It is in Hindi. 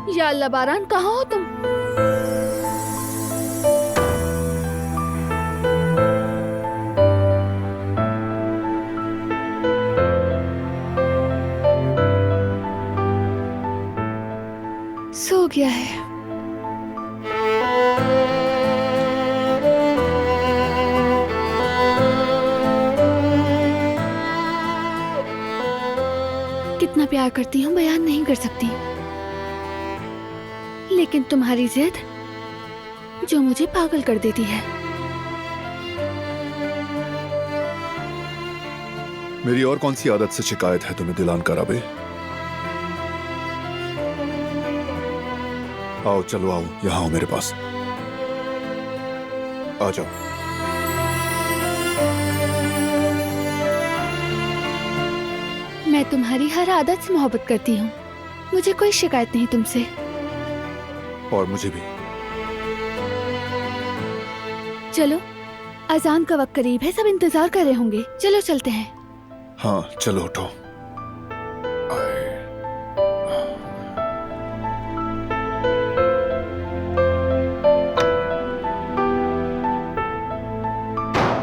या अल्लाह बारान, कहाँ हो तुम? सो गया है। कितना प्यार करती हूँ बयान नहीं कर सकती, लेकिन तुम्हारी जिद जो मुझे पागल कर देती है। मेरी और कौन सी आदत से शिकायत है तुम्हें दिलान कराबे? आओ, चलो आओ, यहाँ आओ मेरे पास, आ जाओ। मैं तुम्हारी हर आदत से मोहब्बत करती हूँ, मुझे कोई शिकायत नहीं तुमसे। और मुझे भी। चलो, अजान का वक्त करीब है, सब इंतजार कर रहे होंगे, चलो चलते हैं। हाँ चलो, उठो।